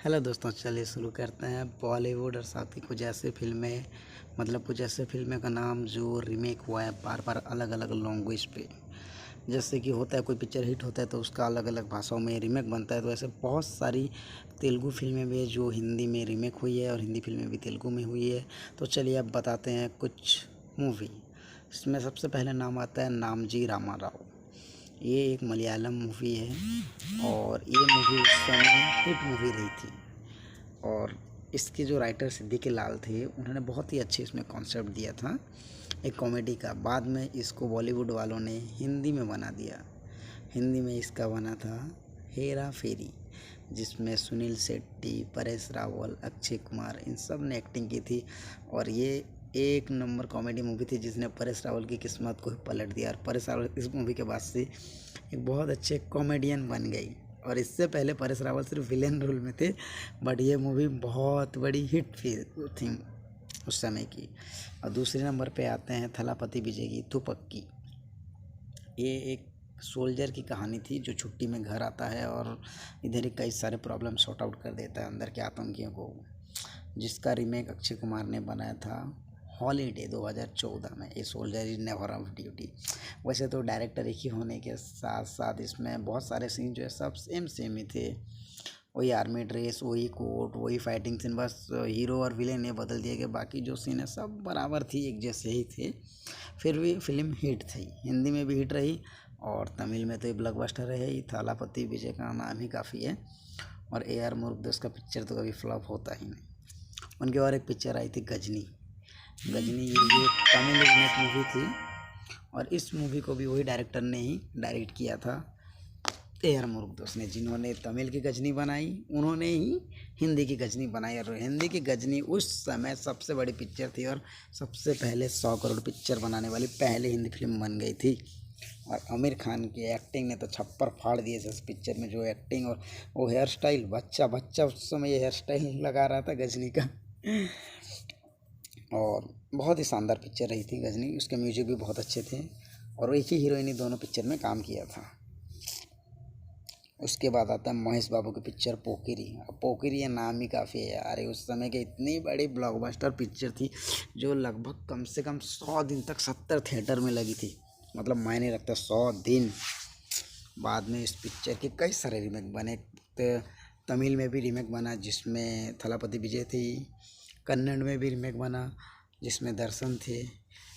Hello दोस्तों, चलिए शुरू करते हैं। बॉलीवुड और साउथ की कुछ ऐसी फिल्में, कुछ ऐसे फिल्में का नाम जो रीमेक हुआ है बार बार अलग अलग लैंग्वेज पे। जैसे कि होता है कोई पिक्चर हिट होता है तो उसका अलग अलग भाषाओं में रीमेक बनता है। तो ऐसे बहुत सारी तेलुगु फिल्में भी है जो हिंदी में रीमेक हुई है और हिंदी फिल्में भी तेलुगु में हुई है। तो चलिए अब बताते हैं कुछ मूवी। इसमें सबसे पहले नाम आता है नामजी रामा राव। ये एक मलयालम मूवी है और ये मूवी उस समय हिट मूवी रही थी। और इसके जो राइटर सिद्दीकी लाल थे उन्होंने बहुत ही अच्छे इसमें कॉन्सेप्ट दिया था एक कॉमेडी का। बाद में इसको बॉलीवुड वालों ने हिंदी में बना दिया। हिंदी में इसका बना था हेरा फेरी, जिसमें सुनील शेट्टी, परेश रावल, अक्षय कुमार इन सब ने एक्टिंग की थी। और ये एक नंबर कॉमेडी मूवी थी जिसने परेश रावल की किस्मत को पलट दिया। और परेश रावल इस मूवी के बाद से एक बहुत अच्छे कॉमेडियन बन गई। और इससे पहले परेश रावल सिर्फ विलेन रोल में थे, बट ये मूवी बहुत बड़ी हिट थी उस समय की। और दूसरे नंबर पे आते हैं थलापति विजय की तुपक्की। ये एक सोल्जर की कहानी थी जो छुट्टी में घर आता है और इधर ही कई सारे प्रॉब्लम सॉर्ट आउट कर देता है अंदर के आतंकियों को, जिसका रीमेक अक्षय कुमार ने बनाया था हॉलीडे 2014 में। ये soldier is never of duty. वैसे तो डायरेक्टर एक ही होने के साथ साथ इसमें बहुत सारे सीन जो है सब सेम ही थे। वही आर्मी ड्रेस, वही कोट, वही फाइटिंग सीन, बस हीरो और विलेन ने बदल दिए गए। बाकी जो सीन है सब बराबर थी, एक जैसे ही थे। फिर भी फिल्म हिट थी, हिंदी में भी हिट रही और तमिल में तो ये ब्लॉकबस्टर है ही। थालापति विजय का नाम ही काफ़ी है। और AR मुरुगदस का पिक्चर तो कभी फ्लॉप होता ही नहीं। उनकी और एक पिक्चर आई थी गजनी। गजनी ये तमिल रीमेक मूवी थी और इस मूवी को भी वही डायरेक्टर ने ही डायरेक्ट किया था, AR मुरुगदस ने। जिन्होंने तमिल की गजनी बनाई उन्होंने ही हिंदी की गजनी बनाई। और हिंदी की गजनी उस समय सबसे बड़ी पिक्चर थी और सबसे पहले 100 करोड़ पिक्चर बनाने वाली पहली हिंदी फिल्म बन गई थी। और आमिर खान की एक्टिंग ने तो छप्पर फाड़ दिए इस पिक्चर में। जो एक्टिंग और वो हेयर स्टाइल, बच्चा बच्चा उस समय ये हेयर स्टाइल लगा रहा था गजनी का। और बहुत ही शानदार पिक्चर रही थी गजनी। उसके म्यूजिक भी बहुत अच्छे थे और एक ही हीरोइन दोनों पिक्चर में काम किया था। उसके बाद आता है महेश बाबू की पिक्चर पोकिरी। पोकिरी ये नाम ही काफ़ी है यार। उस समय की इतनी बड़ी ब्लॉकबस्टर पिक्चर थी जो लगभग कम से कम 100 दिन तक 70 थिएटर में लगी थी। मतलब मायने रखता 100 दिन। बाद में इस पिक्चर के कई सारे रीमेक बने। तमिल में भी रीमेक बना जिसमें थलापति विजय थी। कन्नड़ में भी रीमेक बना जिसमें दर्शन थे।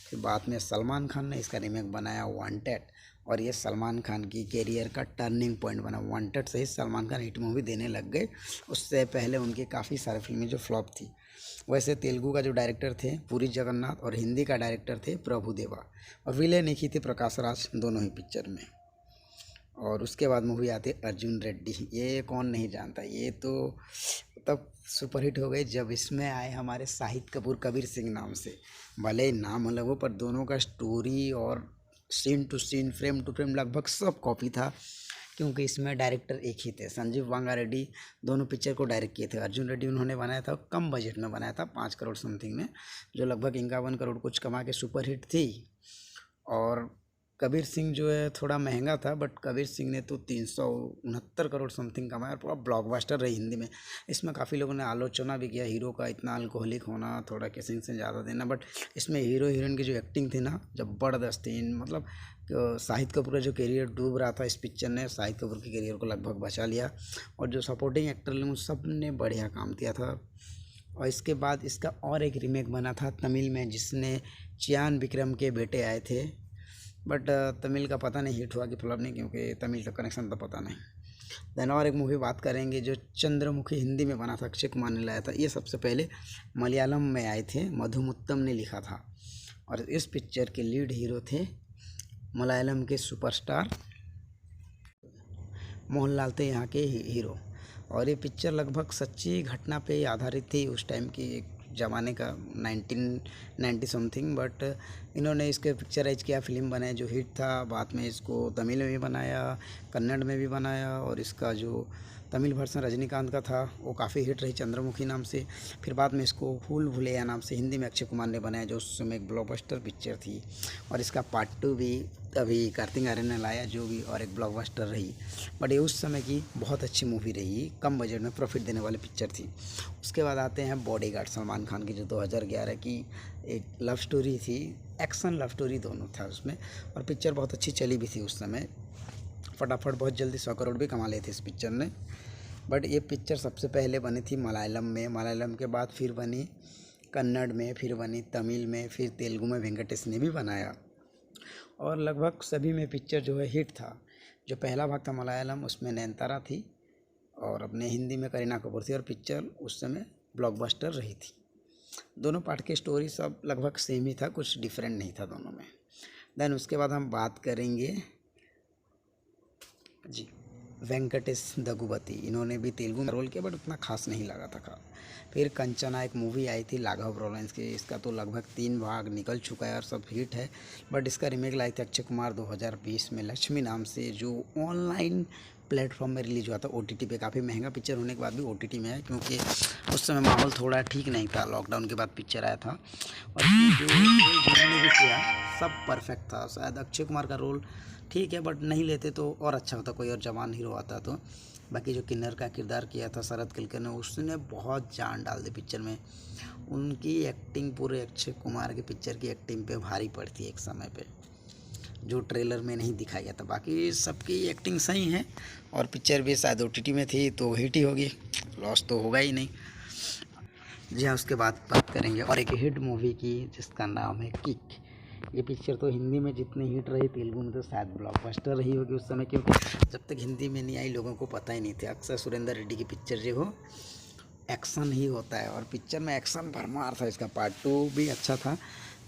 फिर बाद में सलमान खान ने इसका रीमेक बनाया वांटेड। और ये सलमान खान की कैरियर का टर्निंग पॉइंट बना। वांटेड से ही सलमान खान हिट मूवी देने लग गए। उससे पहले उनकी काफ़ी सारी फिल्में जो फ्लॉप थी। वैसे तेलुगु का जो डायरेक्टर थे पुरी जगन्नाथ और हिंदी का डायरेक्टर थे प्रभुदेवा। और विलेन एक ही थे प्रकाश राज दोनों ही पिक्चर में। और उसके बाद मूवी आती है अर्जुन रेड्डी। ये कौन नहीं जानता, ये तो तब सुपरहिट हो गई जब इसमें आए हमारे शाहिद कपूर कबीर सिंह नाम से। भले ही नाम अलग हो पर दोनों का स्टोरी और scene to scene, frame to frame लगभग सब कॉपी था। क्योंकि इसमें डायरेक्टर एक ही थे, संजीव वांगा रेड्डी। दोनों पिक्चर को डायरेक्ट किए थे। अर्जुन रेड्डी उन्होंने बनाया था, कम बजट में बनाया था, 5 करोड़ समथिंग में, जो लगभग 51 करोड़ कुछ कमा के सुपरहिट थी। और कबीर सिंह जो है थोड़ा महंगा था, बट कबीर सिंह ने तो 369 करोड़ समथिंग कमाया और पूरा ब्लॉकबस्टर रही हिंदी में। इसमें काफ़ी लोगों ने आलोचना भी किया हीरो का इतना अल्कोहलिक होना, थोड़ा किसिंग से ज़्यादा देना। बट इसमें हीरो हीरोइन की जो एक्टिंग थी ना जबरदस्त थी। मतलब शाहिद कपूर का जो करियर डूब रहा था, इस पिक्चर ने शाहिद कपूर के करियर को लगभग बचा लिया। और जो सपोर्टिंग एक्टर लोग सब ने बढ़िया काम किया था। और इसके बाद इसका और एक रीमेक बना था तमिल में जिसने चियान विक्रम के बेटे आए थे। बट तमिल का पता नहीं हिट हुआ कि फ्लॉप नहीं, क्योंकि तमिल का कनेक्शन तो पता नहीं। देन और एक मूवी बात करेंगे जो चंद्रमुखी हिंदी में बना था, अक्षय कुमार ने लाया था। ये सबसे पहले मलयालम में आए थे, मधुमुत्तम ने लिखा था। और इस पिक्चर के लीड हीरो थे मलयालम के सुपरस्टार मोहनलाल थे, यहाँ के हीरो। और ये पिक्चर लगभग सच्ची घटना पे आधारित थी, उस टाइम की एक ज़माने का 1990 समथिंग। बट इन्होंने इसके पिक्चराइज किया, फिल्म बनाया जो हिट था। बाद में इसको तमिल में भी बनाया, कन्नड़ में भी बनाया और इसका जो तमिल वर्सन रजनीकांत का था, वो काफ़ी हिट रही चंद्रमुखी नाम से। फिर बाद में इसको भूल भुलैया नाम से हिंदी में अक्षय कुमार ने बनाया, जो उस समय एक ब्लॉकबस्टर पिक्चर थी। और इसका पार्ट 2 भी अभी कार्तिक आर्यन ने लाया, जो भी और एक ब्लॉकबस्टर रही। बट ये उस समय की बहुत अच्छी मूवी रही, कम बजट में प्रॉफिट देने वाली पिक्चर थी। उसके बाद आते हैं बॉडीगार्ड, सलमान खान की, जो 2011 की एक लव स्टोरी थी, एक्शन लव स्टोरी दोनों था उसमें। और पिक्चर बहुत अच्छी चली भी थी उस समय, फटाफट बहुत जल्दी 100 करोड़ भी कमा लिए थे इस पिक्चर ने। बट ये पिक्चर सबसे पहले बनी थी मलयालम में, मलयालम के बाद फिर बनी कन्नड़ में, फिर बनी तमिल में, फिर तेलुगु में वेंकटेश ने भी बनाया। और लगभग सभी में पिक्चर जो है हिट था। जो पहला भाग था मलयालम, उसमें नयनतारा थी और अपने हिंदी में करीना कपूर थी, और पिक्चर उस समय ब्लॉकबस्टर रही थी। दोनों पार्ट की स्टोरी सब लगभग सेम ही था, कुछ डिफरेंट नहीं था दोनों में। देन उसके बाद हम बात करेंगे जी वेंकटेश दगुपति, इन्होंने भी तेलुगु में रोल किया बट उतना खास नहीं लगा था। फिर कंचना एक मूवी आई थी राघव लॉरेंस की, इसका तो लगभग 3 भाग निकल चुका है और सब हिट है। बट इसका रीमेक लाई थी अक्षय कुमार 2020 में लक्ष्मी नाम से, जो ऑनलाइन प्लेटफॉर्म में रिलीज हुआ था OTT पे। काफ़ी महंगा पिक्चर होने के बाद भी OTT में है, क्योंकि उस समय माहौल थोड़ा ठीक नहीं था, लॉकडाउन के बाद पिक्चर आया था। और इसमें जो रोल जिन्होंने भी किया सब परफेक्ट था। शायद अक्षय कुमार का रोल ठीक है, बट नहीं लेते तो और अच्छा होता, कोई और जवान हीरो आता तो। बाकी जो किन्नर का किरदार किया था शरद कलकर ने, उसने बहुत जान डाल दी पिक्चर में। उनकी एक्टिंग पूरे अक्षय कुमार की पिक्चर की एक्टिंग पे भारी पड़ती है एक समय पे, जो ट्रेलर में नहीं दिखाया गया था। बाकी सबकी एक्टिंग सही है, और पिक्चर भी शायद OTT में थी तो हिट ही होगी, लॉस तो होगा ही नहीं। जी हाँ, उसके बाद बात करेंगे और एक हिट मूवी की जिसका नाम है किक। ये पिक्चर तो हिंदी में जितनी हिट रही, तेलुगु में तो शायद ब्लॉकबस्टर रही होगी उस समय, क्योंकि जब तक हिंदी में नहीं आई लोगों को पता ही नहीं था। अक्सर सुरेंद्र रेड्डी की पिक्चर जो हो एक्शन ही होता है, और पिक्चर में एक्शन भरमार था। इसका पार्ट 2 भी अच्छा था,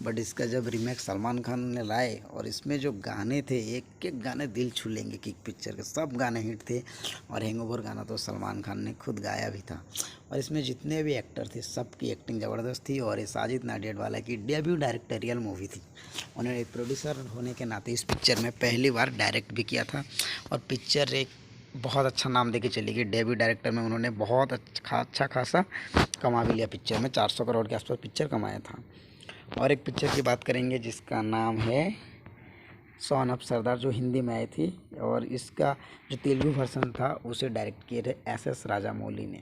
बट इसका जब रीमेक सलमान खान ने लाए, और इसमें जो गाने थे एक एक गाने दिल छू लेंगे, किक पिक्चर के सब गाने हिट थे। और हैंगओवर गाना तो सलमान खान ने खुद गाया भी था। और इसमें जितने भी एक्टर थे सबकी एक्टिंग ज़बरदस्त थी, और ये साजिद नाडियाडवाला की डेब्यू डायरेक्टोरियल मूवी थी। उन्होंने एक प्रोड्यूसर होने के नाते इस पिक्चर में पहली बार डायरेक्ट भी किया था, और पिक्चर एक बहुत अच्छा नाम देके चली गई। डेब्यू डायरेक्टर में उन्होंने बहुत अच्छा खासा कमा भी लिया पिक्चर में, 400 करोड़ के आसपास पिक्चर कमाया था। और एक पिक्चर की बात करेंगे जिसका नाम है सॉन ऑफ सरदार, जो हिंदी में आई थी, और इसका जो तेलुगु वर्सन था उसे डायरेक्ट किए थे SS राजामौली ने।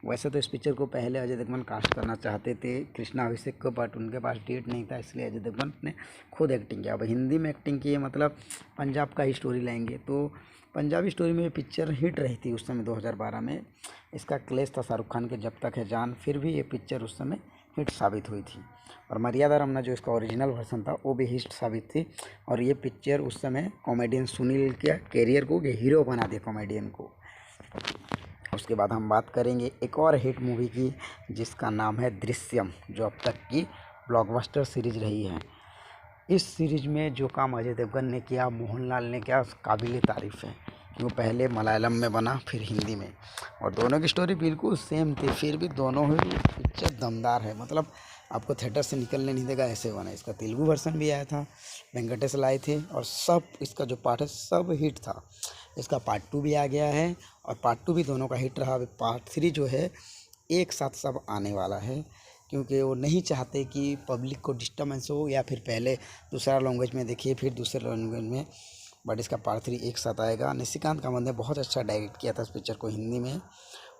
वैसे तो इस पिक्चर को पहले अजय देवगन कास्ट करना चाहते थे कृष्णा अभिषेक को, बट उनके पास डेट नहीं था, इसलिए अजय देवगन ने खुद एक्टिंग किया। अब हिंदी में एक्टिंग की है, मतलब पंजाब का ही स्टोरी लाएंगे, तो पंजाबी स्टोरी में ये पिक्चर हिट रही थी उस समय 2012 में। इसका क्लेश था शाहरुख खान के जब तक है जान, फिर भी ये पिक्चर उस समय हिट साबित हुई थी। और मर्यादा रमन्ना जो इसका ओरिजिनल वर्सन था वो भी हिट साबित थी। और ये पिक्चर उस समय कॉमेडियन सुनील के कैरियर को हीरो बना दिया कॉमेडियन को। उसके बाद हम बात करेंगे एक और हिट मूवी की जिसका नाम है दृश्यम, जो अब तक की ब्लॉकबस्टर सीरीज रही है। इस सीरीज में जो काम अजय देवगन ने किया, मोहनलाल ने किया, काबिल तारीफ़ है। वो पहले मलयालम में बना फिर हिंदी में, और दोनों की स्टोरी बिल्कुल सेम थी, फिर भी दोनों ही पिक्चर दमदार है। मतलब आपको थिएटर से निकलने नहीं देगा, ऐसे बना। इसका तेलुगु वर्सन भी आया था, वेंकटेश लाए थे, और सब इसका जो पार्ट है सब हिट था। इसका पार्ट 2 भी आ गया है, और पार्ट 2 भी दोनों का हिट रहा। अभी पार्ट 3 जो है एक साथ सब आने वाला है, क्योंकि वो नहीं चाहते कि पब्लिक को डिस्टर्बेंस हो, या फिर पहले दूसरा लैंग्वेज में देखिए फिर दूसरे लैंग्वेज में। बट इसका पार्ट 3 एक साथ आएगा। निशिकांत कामत ने बहुत अच्छा डायरेक्ट किया था इस पिक्चर को हिंदी में।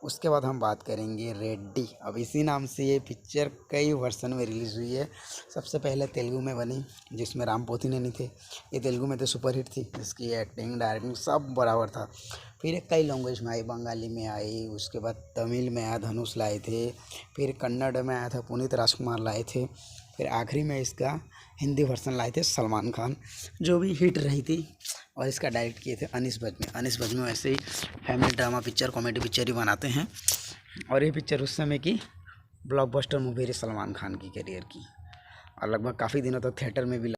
उसके बाद हम बात करेंगे रेड्डी। अब इसी नाम से ये पिक्चर कई वर्सन में रिलीज़ हुई है। सबसे पहले तेलुगु में बनी, जिसमें राम पोथीनेनी थे। ये तेलुगु में तो सुपरहिट थी, जिसकी एक्टिंग डायरेक्टिंग सब बराबर था। फिर कई लैंग्वेज में आई, बंगाली में आई, उसके बाद तमिल में आया, धनुष लाए थे। फिर कन्नड़ में आया था, पुनीत राजकुमार लाए थे। फिर आखिरी में इसका हिंदी वर्सन लाए थे सलमान खान, जो भी हिट रही थी। और इसका डायरेक्ट किए थे अनीस बज्मी। अनीस बज्मी वैसे ही family drama picture, comedy picture ही बनाते हैं। और ये पिक्चर उस समय की ब्लॉकबस्टर मूवी रही सलमान खान की करियर की, और लगभग काफ़ी दिनों तक थिएटर में भी